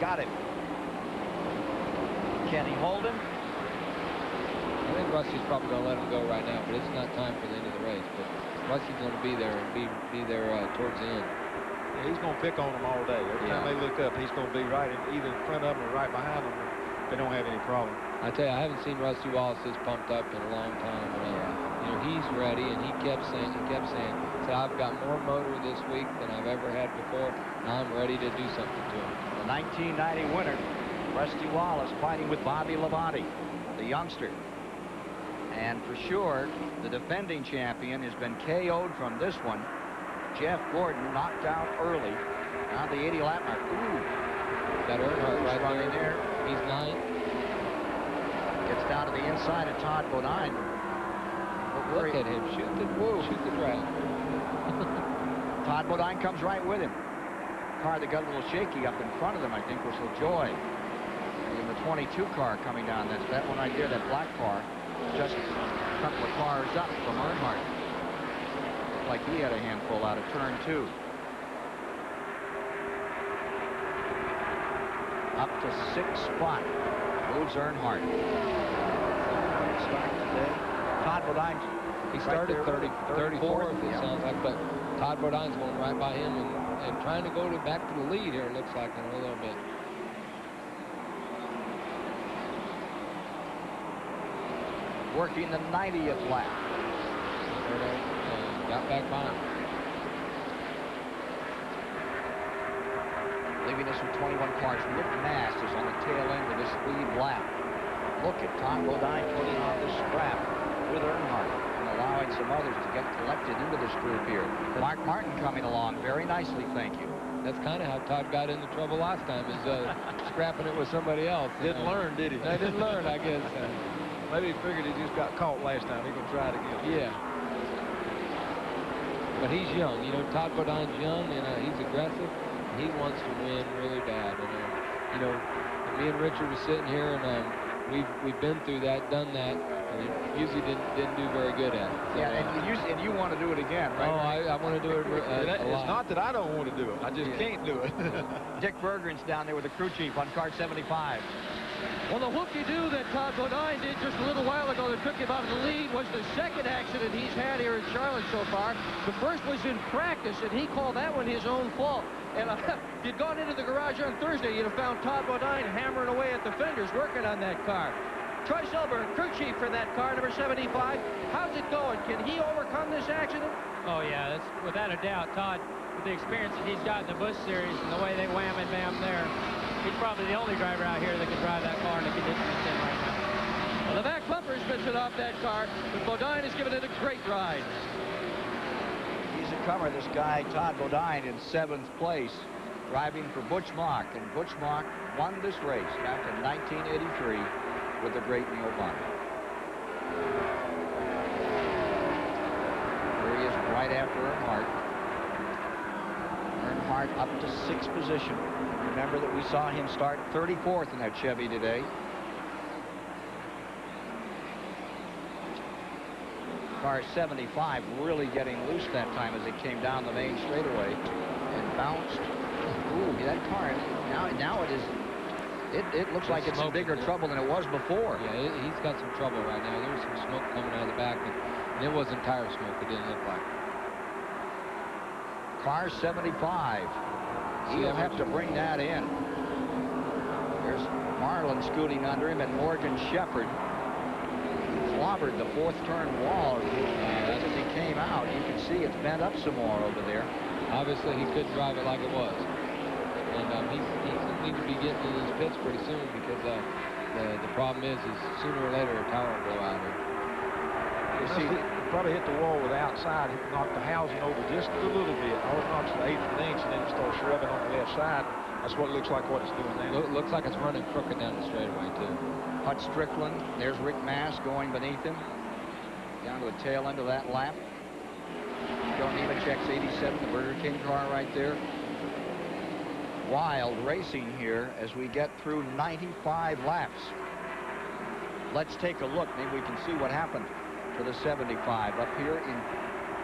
got him. Can he hold him? I think Rusty's probably going to let him go right now, but it's not time for the end of the race. But Rusty's going to be there and be there towards the end. Yeah, he's going to pick on them all day. Every time they look up, he's going to be right in either in front of them or right behind them. They don't have any problem. I tell you, I haven't seen Rusty Wallace this pumped up in a long time. You know, he's ready, and he kept saying, said, I've got more motor this week than I've ever had before, and I'm ready to do something to him. The 1990 winner, Rusty Wallace, fighting with Bobby Labonte, the youngster. And for sure, the defending champion has been KO'd from this one. Jeff Gordon knocked out early on the 80 lap mark. Ooh, got Earnhardt right there. He's 9. Gets down to the inside of Todd Bodine. Look at him shoot the drag. Todd Bodine comes right with him. Car that got a little shaky up in front of them, I think, was LaJoy. In the 22 car coming down. That's that one right there, that black car. Just a couple of cars up from Earnhardt. Looked like he had a handful out of turn 2. Up to 6th spot. Moves Earnhardt. Start today. Todd Bodine. He started right 34th, it sounds like, but Todd Bodine's going right by him and trying to go back to the lead here, it looks like, in a little bit. Working the 90th lap. Got back by him. Leaving us with 21 cars. Rick Mast is on the tail end of this lead lap. Look at Todd Bodine putting on the scrap with Earnhardt and allowing some others to get collected into this group here. Mark Martin coming along very nicely, thank you. That's kind of how Todd got into trouble last time, is scrapping it with somebody else. Didn't learn, did he? I didn't learn, I guess. Maybe he figured he just got caught last time. He can try it again. Yeah. But he's young. You know, Todd Bodine's young, and he's aggressive. He wants to win really bad. And, you know, me and Richard are sitting here, and we've been through that, done that, and it usually didn't do very good at it. So, yeah, and you want to do it again, right? Oh, I want to do it a lot. It's not that I don't want to do it. I just can't do it. Dick Bergeron's down there with the crew chief on car 75. Well, the whoop-de-doo that Todd Bodine did just a little while ago that took him out of the lead was the second accident he's had here in Charlotte so far. The first was in practice, and he called that one his own fault. And if you'd gone into the garage on Thursday, you'd have found Todd Bodine hammering away at the fenders, working on that car. Troy Silver, crew chief for that car, number 75. How's it going? Can he overcome this accident? Oh, yeah, that's without a doubt. Todd, with the experience that he's got in the Busch Series and the way they wham and bam there, he's probably the only driver out here that can drive that car in the condition it's in right now. Well, the back bumper's missing off that car, but Bodine has given it a great ride. He's a comer, this guy, Todd Bodine, in 7th place, driving for Butch Mock. And Butch Mock won this race back in 1983 with the great Neil Bonner. Here he is right after Earnhardt. Earnhardt up to 6th position. Remember that we saw him start 34th in that Chevy today. Car 75 really getting loose that time as it came down the main straightaway and bounced. Ooh, that car, now it is, it looks like it's in bigger trouble than it was before. Yeah, he's got some trouble right now. There's some smoke coming out of the back, and it wasn't tire smoke, it didn't look like. Car 75. He'll have to bring that in. There's Marlin scooting under him, and Morgan Shepherd clobbered the 4th turn wall. Just as he came out, you can see it's bent up some more over there. Obviously, he couldn't drive it like it was. And he needs to be getting in his pits pretty soon, because the problem is sooner or later a tire will blow out here. You see, probably hit the wall with the outside. It knocked the housing over just a little bit. All it knocks the 1/8 of an inch, and then it starts rubbing on the left side. That's what it looks like what it's doing now. Looks like it's running crooked down the straightaway, too. Hut Strickland, there's Rick Mast going beneath him. Down to the tail end of that lap. Joe Nemechek's 87, the Burger King car right there. Wild racing here as we get through 95 laps. Let's take a look. Maybe we can see what happened to the 75 up here in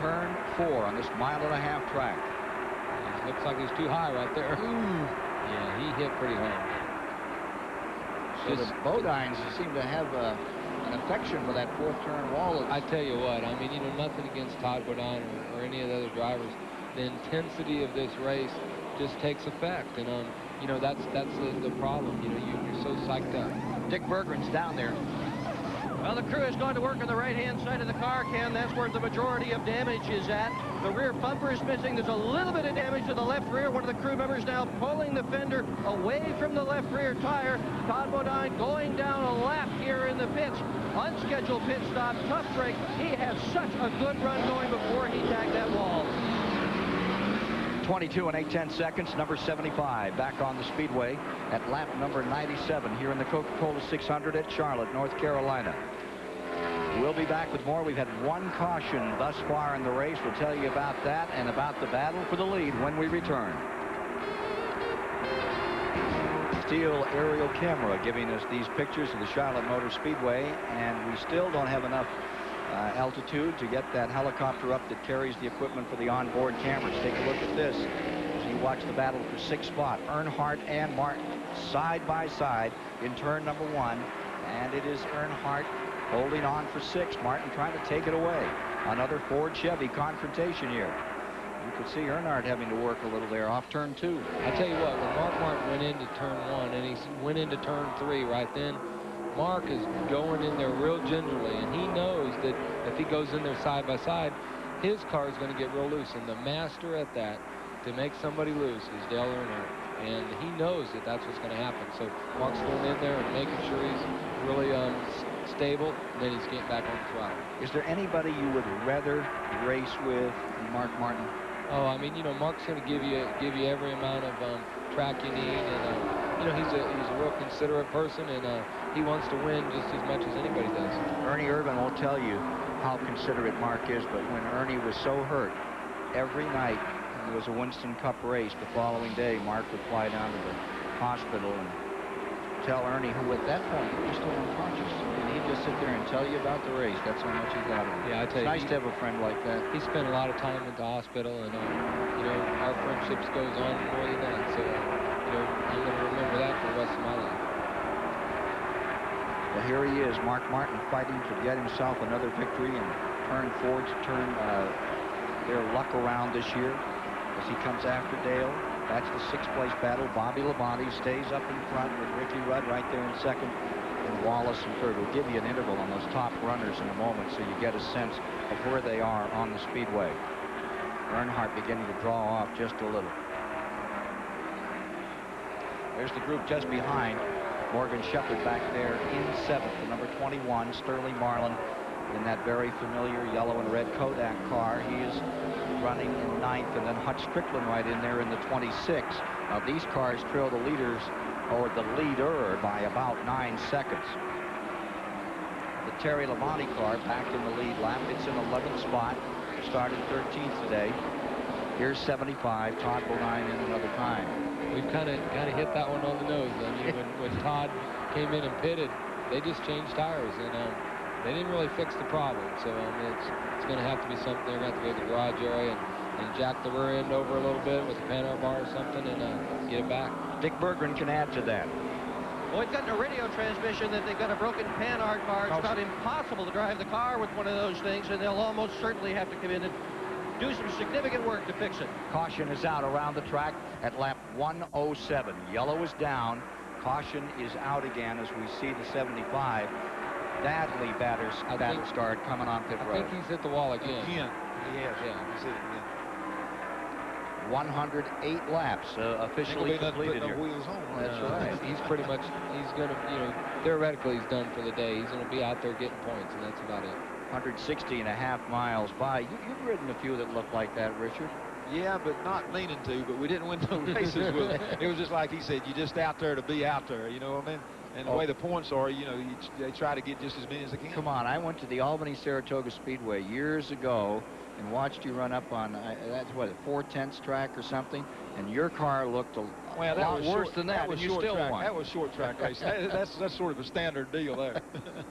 turn 4 on this 1.5-mile track. Looks like he's too high right there. Ooh. Yeah, he hit pretty hard. So the Bodines seem to have an affection for that fourth turn wall. I tell you what, I mean, you know, nothing against Todd Bodine or any of the other drivers. The intensity of this race just takes effect, and you know, that's the problem. You know, you're so psyched up. Dick Berggren's down there. Well, the crew has gone to work on the right-hand side of the car, Ken. That's where the majority of damage is at. The rear bumper is missing. There's a little bit of damage to the left rear. One of the crew members now pulling the fender away from the left rear tire. Todd Bodine going down a lap here in the pits. Unscheduled pit stop, tough break. He had such a good run going before he tagged that wall. 22 and 8/10 seconds, number 75, back on the Speedway at lap number 97 here in the Coca Cola 600 at Charlotte, North Carolina. We'll be back with more. We've had one caution thus far in the race. We'll tell you about that and about the battle for the lead when we return. Steel aerial camera giving us these pictures of the Charlotte Motor Speedway, and we still don't have enough altitude to get that helicopter up that carries the equipment for the onboard cameras. Take a look at this as you watch the battle for sixth spot. Earnhardt and Martin side by side in turn number 1, and it is Earnhardt holding on for 6. Martin trying to take it away. Another Ford Chevy confrontation here. You could see Earnhardt having to work a little there off turn 2. I tell you what, when Mark Martin went into turn 1 and he went into turn 3 right then, Mark is going in there real gingerly, and he knows that if he goes in there side by side, his car is going to get real loose. And the master at that, to make somebody loose, is Dale Earnhardt. And he knows that that's what's going to happen. So Mark's going in there and making sure he's really stable, and then he's getting back on the throttle. Is there anybody you would rather race with than Mark Martin? Oh, I mean, you know, Mark's going to give you every amount of track you need, and you know, he's a real considerate person, and he wants to win just as much as anybody does. Ernie Irvin won't tell you how considerate Mark is, but when Ernie was so hurt, every night there was a Winston Cup race. The following day, Mark would fly down to the hospital and tell Ernie, who at that point was still unconscious, and he'd just sit there and tell you about the race. That's how much he got of it. Yeah, I tell you, it's nice to have a friend like that. He spent a lot of time at the hospital, and you know, our friendships goes on more than that. So you know, I'm going to remember that for the rest of my life. Well, here he is, Mark Martin, fighting to get himself another victory and turn Ford to turn their luck around this year as he comes after Dale. That's the 6th place battle. Bobby Labonte stays up in front with Ricky Rudd right there in 2nd, and Wallace in 3rd. We'll give you an interval on those top runners in a moment so you get a sense of where they are on the Speedway. Earnhardt beginning to draw off just a little. There's the group just behind. Morgan Shepherd back there in 7th. The number 21, Sterling Marlin, in that very familiar yellow and red Kodak car. He is running in 9th, and then Hutch Strickland right in there in the 26. Now these cars trail the leaders, or the leader, by about 9 seconds. The Terry Labonte car back in the lead lap. It's in 11th spot. Started 13th today. Here's 75. Todd Bodine in another time. We've kind of hit that one on the nose. I mean, when Todd came in and pitted, they just changed tires, and they didn't really fix the problem. So it's going to have to be something. They're going to have to go to the garage area and jack the rear end over a little bit with a Panhard bar or something and get it back. Dick Berggren can add to that. Well, we've gotten a radio transmission that they've got a broken Panhard bar. It's about impossible to drive the car with one of those things, and they'll almost certainly have to come in and do some significant work to fix it. Caution is out around the track at lap 107. Yellow is down. Caution is out again as we see the 75. Badly battle scarred coming on pit road. I think he's hit the wall again. Again. He has. Yeah. He's hit it again. 108 laps officially completed here. No wheels on. That's right. He's pretty much, he's going to, you know, theoretically he's done for the day. He's going to be out there getting points, and that's about it. 160.5 miles by. You've ridden a few that look like that, Richard. Yeah, but not meaning to, but we didn't win no races with it. It was just like he said, you're just out there to be out there, you know what I mean? And the way the points are, you know, they try to get just as many as they can. Come on, I went to the Albany-Saratoga Speedway years ago and watched you run up on, that's what, a 4/10 track or something, and your car looked a lot worse than that, and you still won. That was short track race. That's sort of a standard deal there.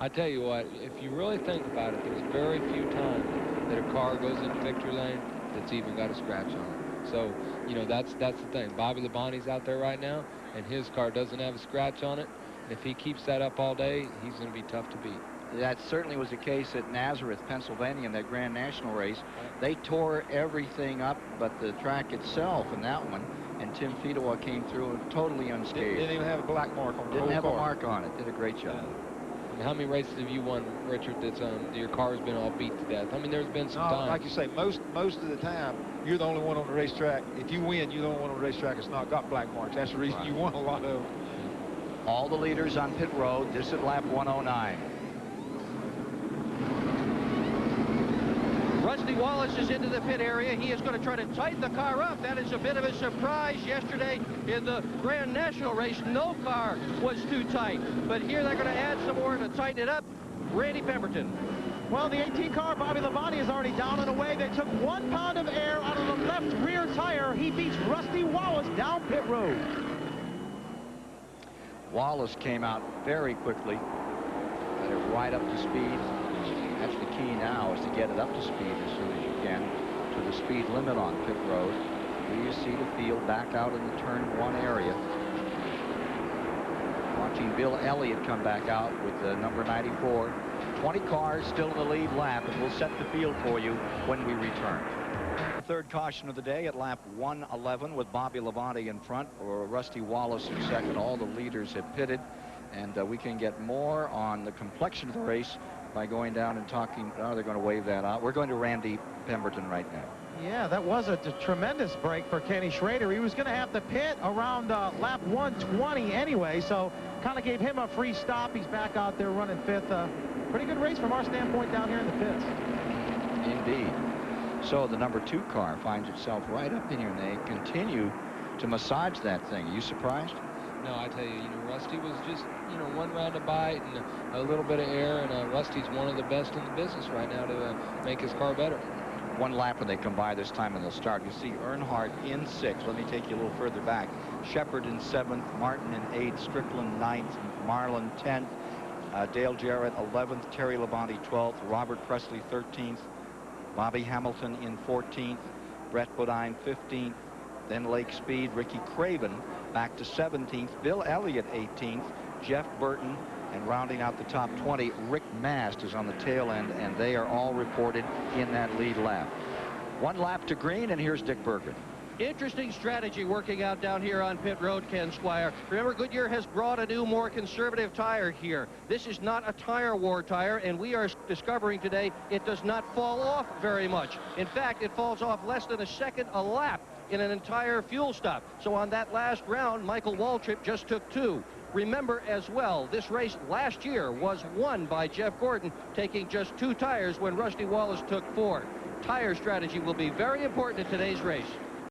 I tell you what, if you really think about it, there's very few times that a car goes into victory lane that's even got a scratch on it. So, you know, that's the thing. Bobby Labonte's out there right now, and his car doesn't have a scratch on it. And if he keeps that up all day, he's going to be tough to beat. That certainly was the case at Nazareth, Pennsylvania, in that Grand National race. They tore everything up but the track itself in that one, and Tim Fedewa came through totally unscathed. Didn't even have a black mark on the Didn't whole have car. a mark on it. Did a great job. I mean, how many races have you won, Richard, that's your car's been all beat to death? I mean, there's been some No, times. like you say, most of the time, you're the only one on the racetrack. If you win, you're the only one on the racetrack that's not got black marks. That's the reason you won a lot of them. All the leaders on pit road. This at lap 109. Rusty Wallace is into the pit area. He is going to try to tighten the car up. That is a bit of a surprise. Yesterday in the Grand National race, no car was too tight. But here they're going to add some more to tighten it up. Randy Pemberton. Well, the 18 car, Bobby Labonte, is already down and away. They took 1 pound of air out of the left rear tire. He beats Rusty Wallace down pit road. Wallace came out very quickly. Got it right up to speed. That's the key now, is to get it up to speed as soon as you can, to the speed limit on pit road. Here you see the field back out in the turn 1 area. Watching Bill Elliott come back out with the number 94. 20 cars still in the lead lap, and we'll set the field for you when we return. Third caution of the day at lap 111 with Bobby Labonte in front, or Rusty Wallace in second. All the leaders have pitted, and we can get more on the complexion of the race by going down and talking. Oh, they're going to wave that out. We're going to Randy Pemberton right now. Yeah, that was a tremendous break for Kenny Schrader. He was going to have the pit around lap 120 anyway, so kind of gave him a free stop. He's back out there running 5th. Pretty good race from our standpoint down here in the pits. Indeed. So the number 2 car finds itself right up in here, and they continue to massage that thing. Are you surprised? No, I tell you, Rusty was just, 1 round of bite and a little bit of air, and Rusty's one of the best in the business right now to make his car better. 1 lap when they come by this time, and they'll start. You see Earnhardt in 6th. Let me take you a little further back. Shepard in 7th, Martin in 8th, Strickland 9th, Marlin 10th, Dale Jarrett 11th, Terry Labonte 12th, Robert Presley 13th, Bobby Hamilton in 14th, Brett Bodine 15th, then Lake Speed, Ricky Craven back to 17th, Bill Elliott 18th, Jeff Burton, and rounding out the top 20, Rick Mast is on the tail end, and they are all reported in that lead lap. 1 lap to green, and here's Dick Berger. Interesting strategy working out down here on pit road, Ken Squire. Remember, Goodyear has brought a new, more conservative tire here. This is not a tire war tire, and we are discovering today it does not fall off very much. In fact, it falls off less than a second a lap in an entire fuel stop. So on that last round, Michael Waltrip just took 2. Remember as well, this race last year was won by Jeff Gordon, taking just 2 tires when Rusty Wallace took 4. Tire strategy will be very important in today's race.